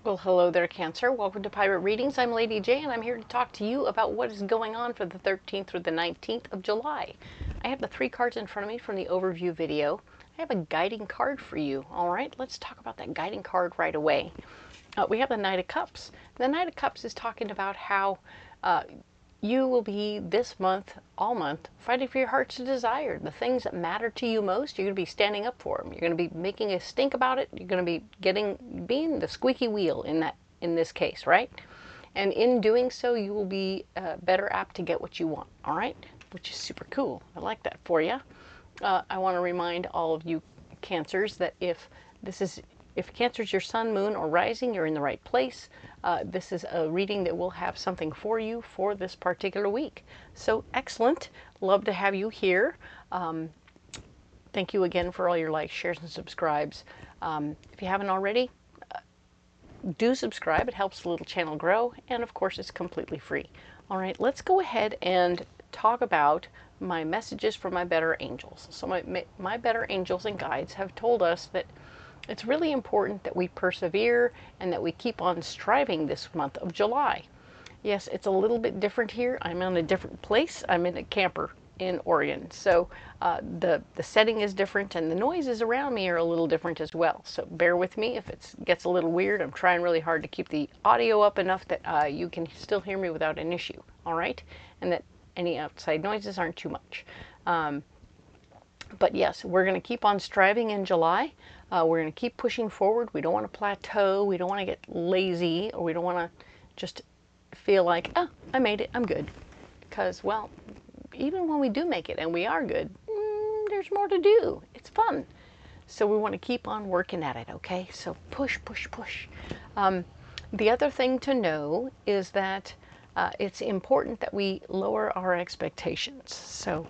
Well, hello there, Cancer. Welcome to Pirate Readings. I'm Lady J, and I'm here to talk to you about what is going on for the 13th through the 19th of July. I have the 3 cards in front of me from the overview video. I have a guiding card for you. All right, let's talk about that guiding card right away. We have the Knight of Cups. The Knight of Cups is talking about how you will be this month, all month, fighting for your heart's desire. The things that matter to you most, you're going to be standing up for them. You're going to be making a stink about it. You're going to be being the squeaky wheel in this case, right? And in doing so, you will be better apt to get what you want. All right, which is super cool. I like that for you. I want to remind all of you Cancers that if Cancer is your sun, moon, or rising, you're in the right place. This is a reading that will have something for you for this particular week. So excellent. Love to have you here. Thank you again for all your likes, shares, and subscribes. If you haven't already, do subscribe. It helps the little channel grow. And of course, it's completely free. All right, let's go ahead and talk about my messages from my better angels. So my better angels and guides have told us that it's really important that we persevere and that we keep on striving this month of July. Yes, it's a little bit different here. I'm in a different place. I'm in a camper in Oregon. So the setting is different and the noises around me are a little different as well. So bear with me if it gets a little weird. I'm trying really hard to keep the audio up enough that you can still hear me without an issue. All right? And that any outside noises aren't too much. But yes, we're going to keep on striving in July. We're going to keep pushing forward. We don't want to plateau. We don't want to get lazy, or we don't want to just feel like, oh, I made it, I'm good. Because, well, even when we do make it and we are good, there's more to do. It's fun. So we want to keep on working at it, okay? So push, push, push. The other thing to know is that it's important that we lower our expectations. So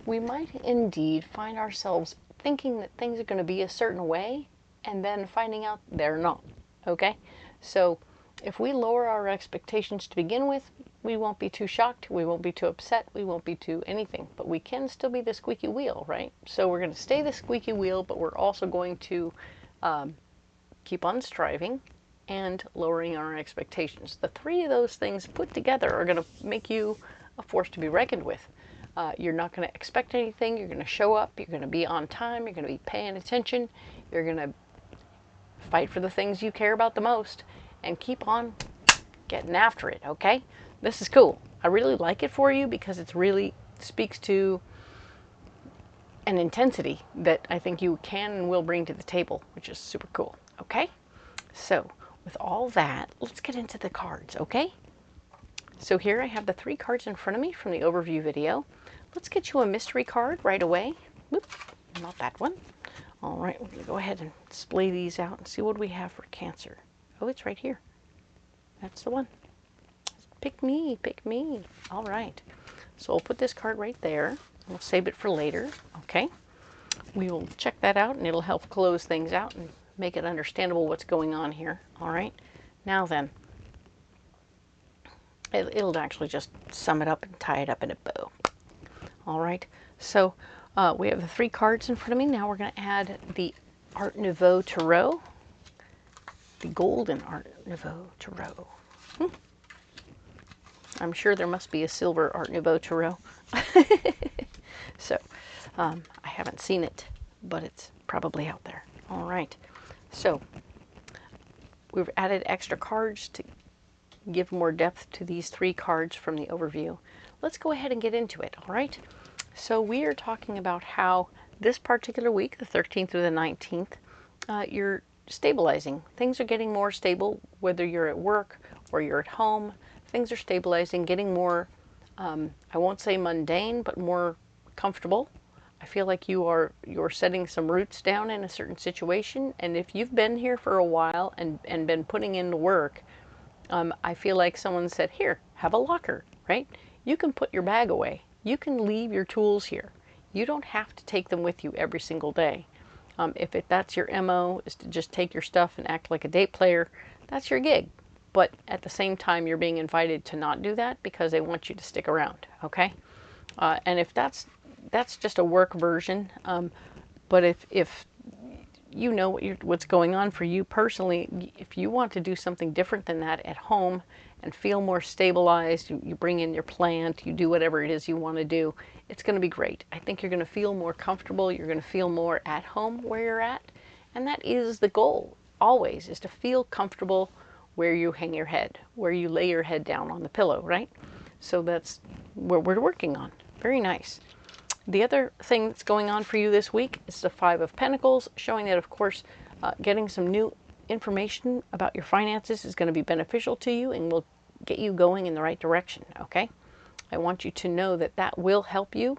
we might indeed find ourselves thinking that things are going to be a certain way and then finding out they're not, okay? So if we lower our expectations to begin with, we won't be too shocked, we won't be too upset, we won't be too anything, but we can still be the squeaky wheel, right? So we're going to stay the squeaky wheel, but we're also going to keep on striving and lowering our expectations. The 3 of those things put together are going to make you a force to be reckoned with. You're not going to expect anything. You're going to show up. You're going to be on time. You're going to be paying attention. You're going to fight for the things you care about the most and keep on getting after it, okay? This is cool. I really like it for you because it really speaks to an intensity that I think you can and will bring to the table, which is super cool, okay? So with all that, let's get into the cards, okay? So here I have the 3 cards in front of me from the overview video. Let's get you a mystery card right away. Whoop, not that one. All right, we're going to go ahead and display these out and see what we have for Cancer. Oh, it's right here. That's the one. Pick me, pick me. All right. So I'll put this card right there. We'll save it for later, okay? We will check that out, and it'll help close things out and make it understandable what's going on here. All right. Now then, it'll actually just sum it up and tie it up in a bow. All right, so we have the 3 cards in front of me. Now we're going to add the Art Nouveau Tarot, the golden Art Nouveau Tarot. I'm sure there must be a silver Art Nouveau Tarot. So I haven't seen it, but it's probably out there. All right, so we've added extra cards to give more depth to these 3 cards from the overview. Let's go ahead and get into it, all right? So we are talking about how this particular week, the 13th through the 19th, you're stabilizing. Things are getting more stable, whether you're at work or you're at home. Things are stabilizing, getting more, I won't say mundane, but more comfortable. I feel like you're setting some roots down in a certain situation, and if you've been here for a while and been putting in the work, I feel like someone said, here, have a locker, right? You can put your bag away. You can leave your tools here. You don't have to take them with you every single day. If that's your MO, is to just take your stuff and act like a date player, that's your gig. But at the same time, you're being invited to not do that because they want you to stick around, okay? And if that's just a work version, but if you know what's going on for you personally. If you want to do something different than that at home and feel more stabilized, you bring in your plant, you do whatever it is you want to do, it's going to be great. I think you're going to feel more comfortable. You're going to feel more at home where you're at. And that is the goal, always, is to feel comfortable where you hang your head, where you lay your head down on the pillow, right? So that's what we're working on. Very nice. The other thing that's going on for you this week is the Five of Pentacles, showing that, of course, getting some new information about your finances is going to be beneficial to you and will get you going in the right direction, okay? I want you to know that that will help you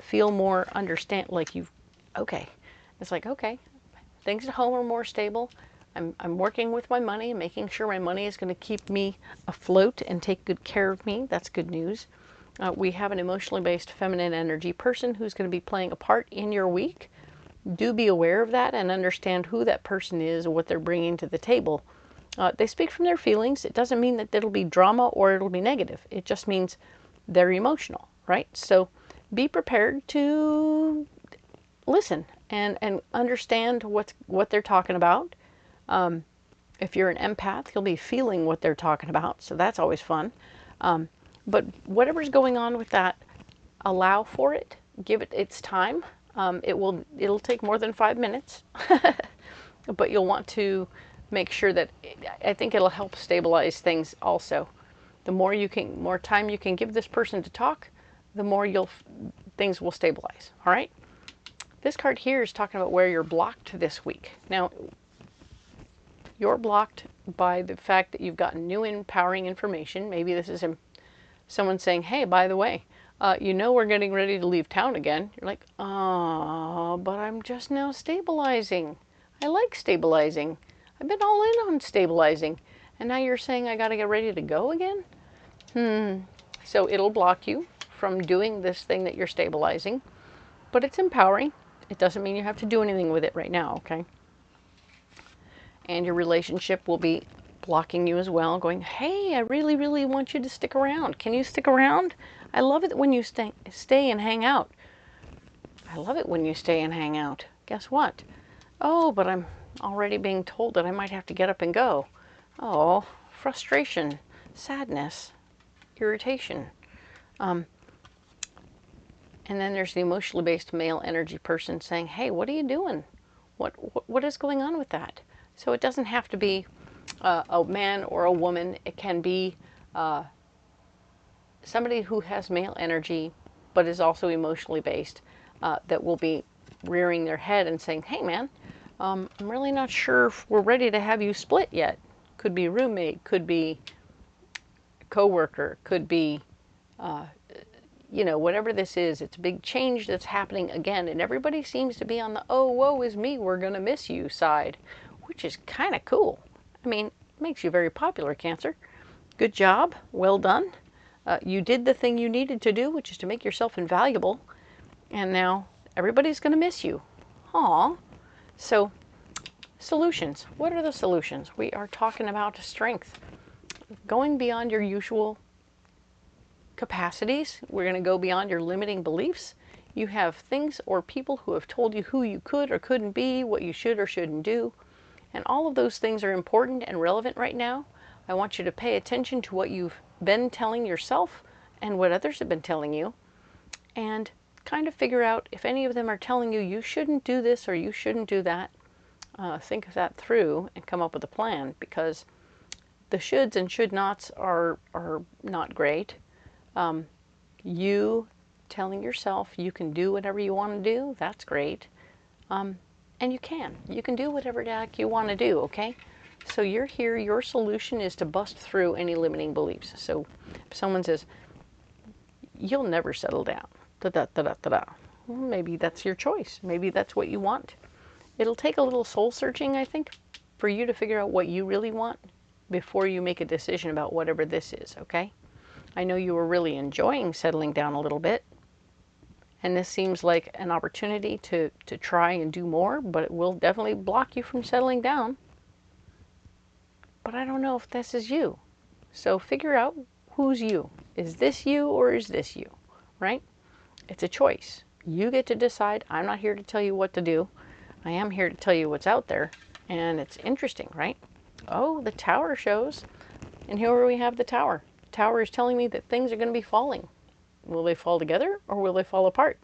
feel more like you've, okay. It's like, okay, things at home are more stable. I'm working with my money and making sure my money is going to keep me afloat and take good care of me. That's good news. We have an emotionally based feminine energy person who's going to be playing a part in your week. Do be aware of that and understand who that person is and what they're bringing to the table. They speak from their feelings. It doesn't mean that it'll be drama or it'll be negative. It just means they're emotional, right? So be prepared to listen and understand what they're talking about. If you're an empath, you'll be feeling what they're talking about, so that's always fun. But whatever's going on with that, allow for it. Give it its time. It'll take more than 5 minutes, but you'll want to make sure that I think it'll help stabilize things also. The more time you can give this person to talk, the more things will stabilize. All right. This card here is talking about where you're blocked this week. Now, you're blocked by the fact that you've gotten new empowering information. Maybe this is someone saying, hey, by the way, we're getting ready to leave town again. You're like, oh, but I'm just now stabilizing. I like stabilizing. I've been all in on stabilizing. And now you're saying I got to get ready to go again? So it'll block you from doing this thing that you're stabilizing. But it's empowering. It doesn't mean you have to do anything with it right now, okay? And your relationship will be blocking you as well, going, hey, I really, really want you to stick around. Can you stick around? I love it when you stay and hang out. I love it when you stay and hang out. Guess what? Oh, but I'm already being told that I might have to get up and go. Oh, frustration, sadness, irritation. And then there's the emotionally based male energy person saying, hey, what are you doing? What is going on with that? So it doesn't have to be a man or a woman. It can be somebody who has male energy but is also emotionally based that will be rearing their head and saying, hey, man, I'm really not sure if we're ready to have you split yet. Could be roommate, could be coworker, could be whatever this is. It's a big change that's happening again, and everybody seems to be on the, oh, woe is me, we're going to miss you side, which is kind of cool. I mean, it makes you very popular, Cancer. Good job. Well done. You did the thing you needed to do, which is to make yourself invaluable, and now everybody's going to miss you. Aw. So, solutions. What are the solutions? We are talking about strength. Going beyond your usual capacities. We're going to go beyond your limiting beliefs. You have things or people who have told you who you could or couldn't be, what you should or shouldn't do. And all of those things are important and relevant right now. I want you to pay attention to what you've been telling yourself and what others have been telling you, and kind of figure out if any of them are telling you you shouldn't do this or you shouldn't do that. Think that through and come up with a plan, because the shoulds and should nots are not great. You telling yourself you can do whatever you want to do, that's great. And you can do whatever the heck you want to do, okay? So you're here, your solution is to bust through any limiting beliefs. So if someone says, you'll never settle down, well, maybe that's your choice. Maybe that's what you want. It'll take a little soul searching, I think, for you to figure out what you really want before you make a decision about whatever this is, okay? I know you were really enjoying settling down a little bit, and this seems like an opportunity to try and do more, but it will definitely block you from settling down. But I don't know if this is you. So figure out who's you. Is this you or is this you, right? It's a choice. You get to decide. I'm not here to tell you what to do. I am here to tell you what's out there, and it's interesting, right? Oh, the Tower shows, and here we have the Tower. The Tower is telling me that things are going to be falling. Will they fall together or will they fall apart?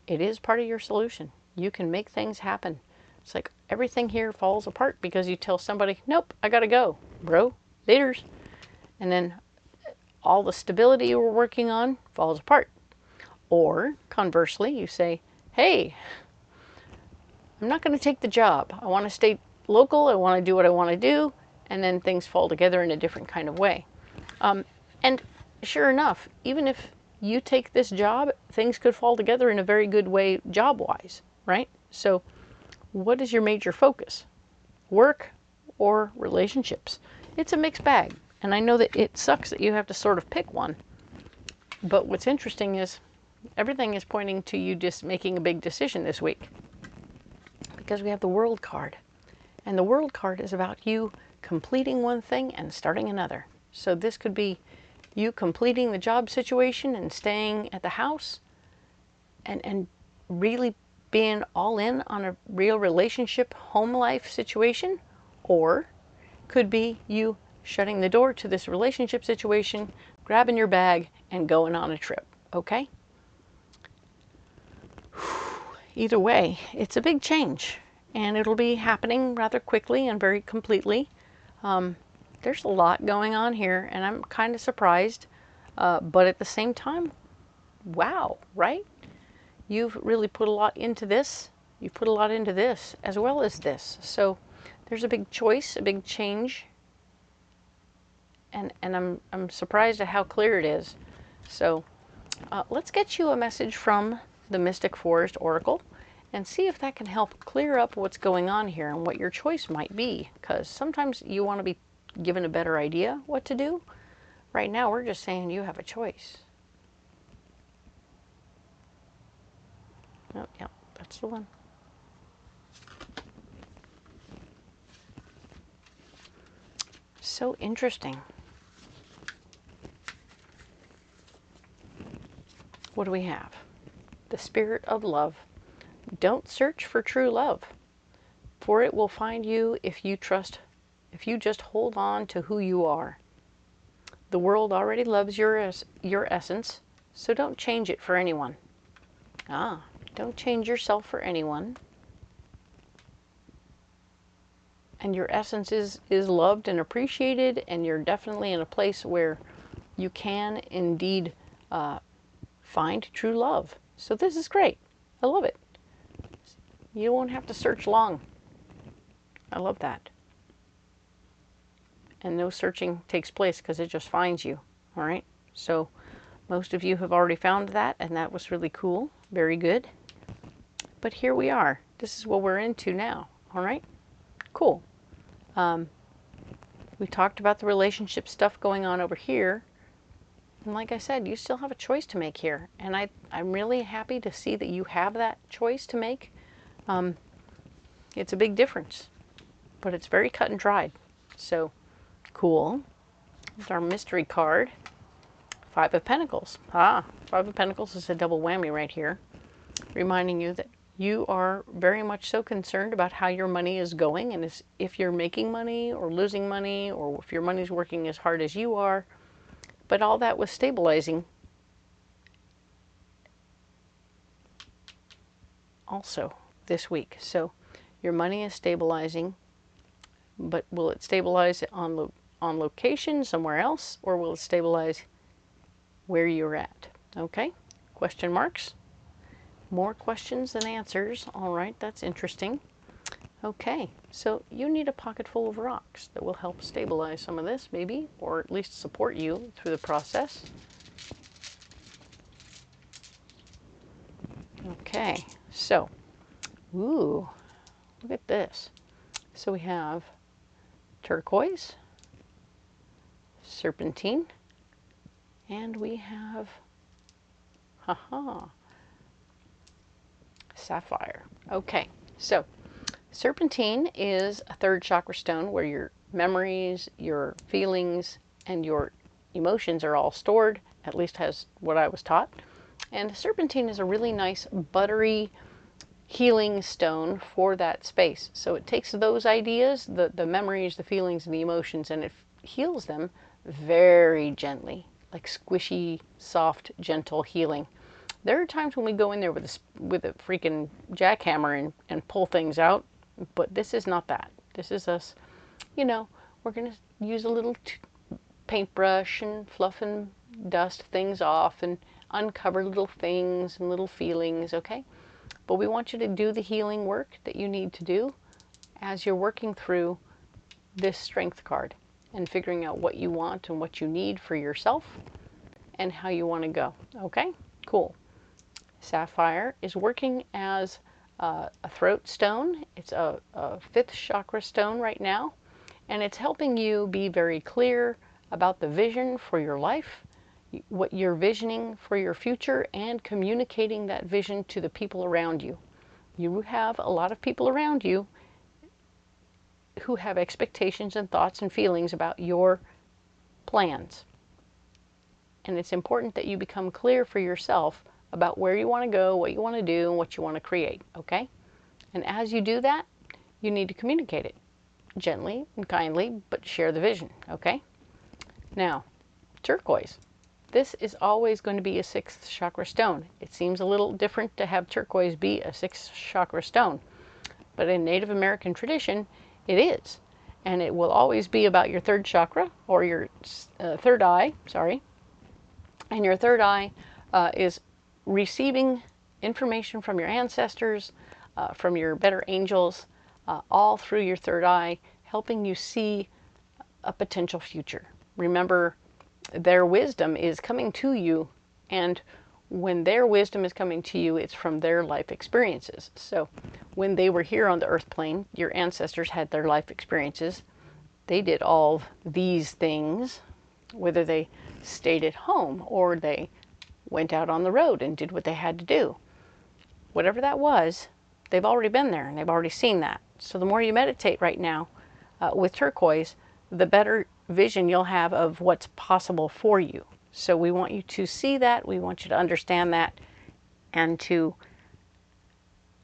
It is part of your solution. You can make things happen. It's like everything here falls apart because you tell somebody, nope, I gotta go, bro, laters. And then all the stability you were working on falls apart. Or conversely, you say, hey, I'm not going to take the job. I want to stay local. I want to do what I want to do. And then things fall together in a different kind of way. And sure enough, even if you take this job, things could fall together in a very good way job-wise, right? So what is your major focus? Work or relationships? It's a mixed bag. And I know that it sucks that you have to sort of pick one. But what's interesting is everything is pointing to you just making a big decision this week. Because we have the World card. And the World card is about you completing one thing and starting another. So this could be you completing the job situation and staying at the house and really being all in on a real relationship, home life situation. Or could be you shutting the door to this relationship situation, grabbing your bag, and going on a trip, okay? Either way, it's a big change, and it'll be happening rather quickly and very completely. There's a lot going on here, and I'm kind of surprised, but at the same time, wow, right? You've really put a lot into this. You put a lot into this, as well as this. So there's a big choice, a big change, and I'm surprised at how clear it is. So let's get you a message from the Mystic Forest Oracle and see if that can help clear up what's going on here and what your choice might be, because sometimes you want to be given a better idea what to do. Right now we're just saying you have a choice. Oh, yeah, that's the one. So interesting. What do we have? The Spirit of Love. Don't search for true love, for it will find you if you just hold on to who you are. The world already loves your essence, so don't change it for anyone. Don't change yourself for anyone. And your essence is loved and appreciated, and you're definitely in a place where you can indeed find true love. So this is great. I love it. You won't have to search long. I love that. And no searching takes place because it just finds you. All right. So most of you have already found that, and that was really cool. Very good. But here we are. This is what we're into now. All right. Cool. We talked about the relationship stuff going on over here. And like I said, you still have a choice to make here. And I'm really happy to see that you have that choice to make. It's a big difference, but it's very cut and dried. So cool. It's our mystery card. Five of Pentacles. Five of Pentacles is a double whammy right here, reminding you that you are very much so concerned about how your money is going, and if you're making money or losing money, or if your money's working as hard as you are. But all that was stabilizing also this week. So your money is stabilizing, but will it stabilize on location somewhere else, or will it stabilize where you're at? Okay, question marks. More questions than answers. All right, that's interesting. Okay, so you need a pocket full of rocks that will help stabilize some of this, maybe, or at least support you through the process. Okay, so, ooh, look at this. So we have turquoise, serpentine, and we have, sapphire. Okay, so serpentine is a third chakra stone where your memories, your feelings, and your emotions are all stored, at least has what I was taught. And serpentine is a really nice, buttery, healing stone for that space. So it takes those ideas, the memories, the feelings, and the emotions, and it heals them very gently, like squishy, soft, gentle healing. There are times when we go in there with a freaking jackhammer and pull things out, but this is not that. This is us, you know, we're going to use a little paintbrush and fluff and dust things off and uncover little things and little feelings, okay? But we want you to do the healing work that you need to do as you're working through this strength card and figuring out what you want and what you need for yourself and how you want to go, okay? Cool. Sapphire is working as a throat stone. It's a 5th chakra stone right now, and it's helping you be very clear about the vision for your life, what you're visioning for your future, and communicating that vision to the people around you. You have a lot of people around you who have expectations and thoughts and feelings about your plans. And it's important that you become clear for yourself about where you want to go, what you want to do, and what you want to create, okay? And as you do that, you need to communicate it gently and kindly, but share the vision, okay? Now, turquoise. This is always going to be a 6th chakra stone. It seems a little different to have turquoise be a 6th chakra stone, but in Native American tradition, it is. And it will always be about your 3rd chakra, or your 3rd eye, sorry. And your 3rd eye is receiving information from your ancestors, from your better angels, all through your 3rd eye, helping you see a potential future. Remember, their wisdom is coming to you, and when their wisdom is coming to you, it's from their life experiences. So when they were here on the earth plane, your ancestors had their life experiences. They did all these things, whether they stayed at home or they went out on the road and did what they had to do. Whatever that was, they've already been there and they've already seen that. So the more you meditate right now with turquoise, the better vision you'll have of what's possible for you. So we want you to see that, we want you to understand that, and to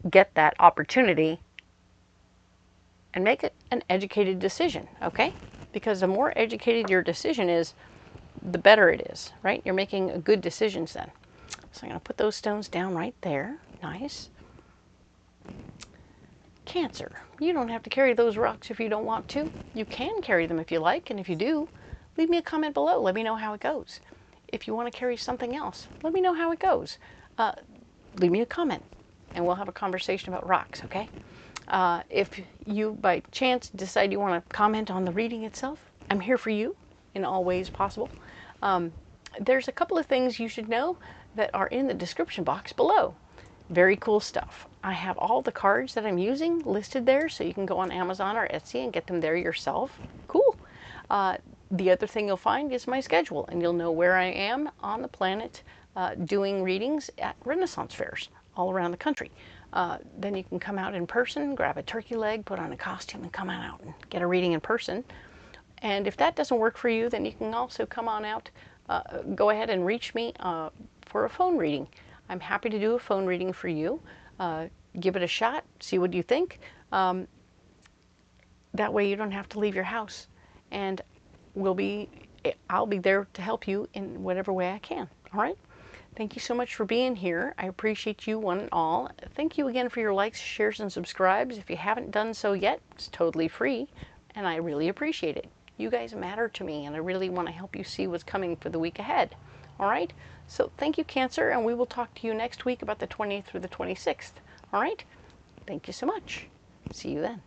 get that opportunity and make it an educated decision, okay? Because the more educated your decision is, the better it is, right? You're making good decisions then. So I'm going to put those stones down right there. Nice. Cancer. You don't have to carry those rocks if you don't want to. You can carry them if you like, and if you do, leave me a comment below. Let me know how it goes. If you want to carry something else, let me know how it goes. Leave me a comment, and we'll have a conversation about rocks, okay? If you, by chance, decide you want to comment on the reading itself, I'm here for you in all ways possible. There's a couple of things you should know that are in the description box below. Very cool stuff. I have all the cards that I'm using listed there, so you can go on Amazon or Etsy and get them there yourself. Cool. The other thing you'll find is my schedule, and you'll know where I am on the planet doing readings at Renaissance fairs all around the country. Then you can come out in person, grab a turkey leg, put on a costume, and come on out and get a reading in person. And if that doesn't work for you, then you can also come on out, go ahead and reach me for a phone reading. I'm happy to do a phone reading for you. Give it a shot, see what you think. That way you don't have to leave your house, and I'll be there to help you in whatever way I can. All right? Thank you so much for being here. I appreciate you one and all. Thank you again for your likes, shares, and subscribes. If you haven't done so yet, it's totally free, and I really appreciate it. You guys matter to me, and I really want to help you see what's coming for the week ahead. All right? So thank you, Cancer, and we will talk to you next week about the 20th through the 26th. All right? Thank you so much. See you then.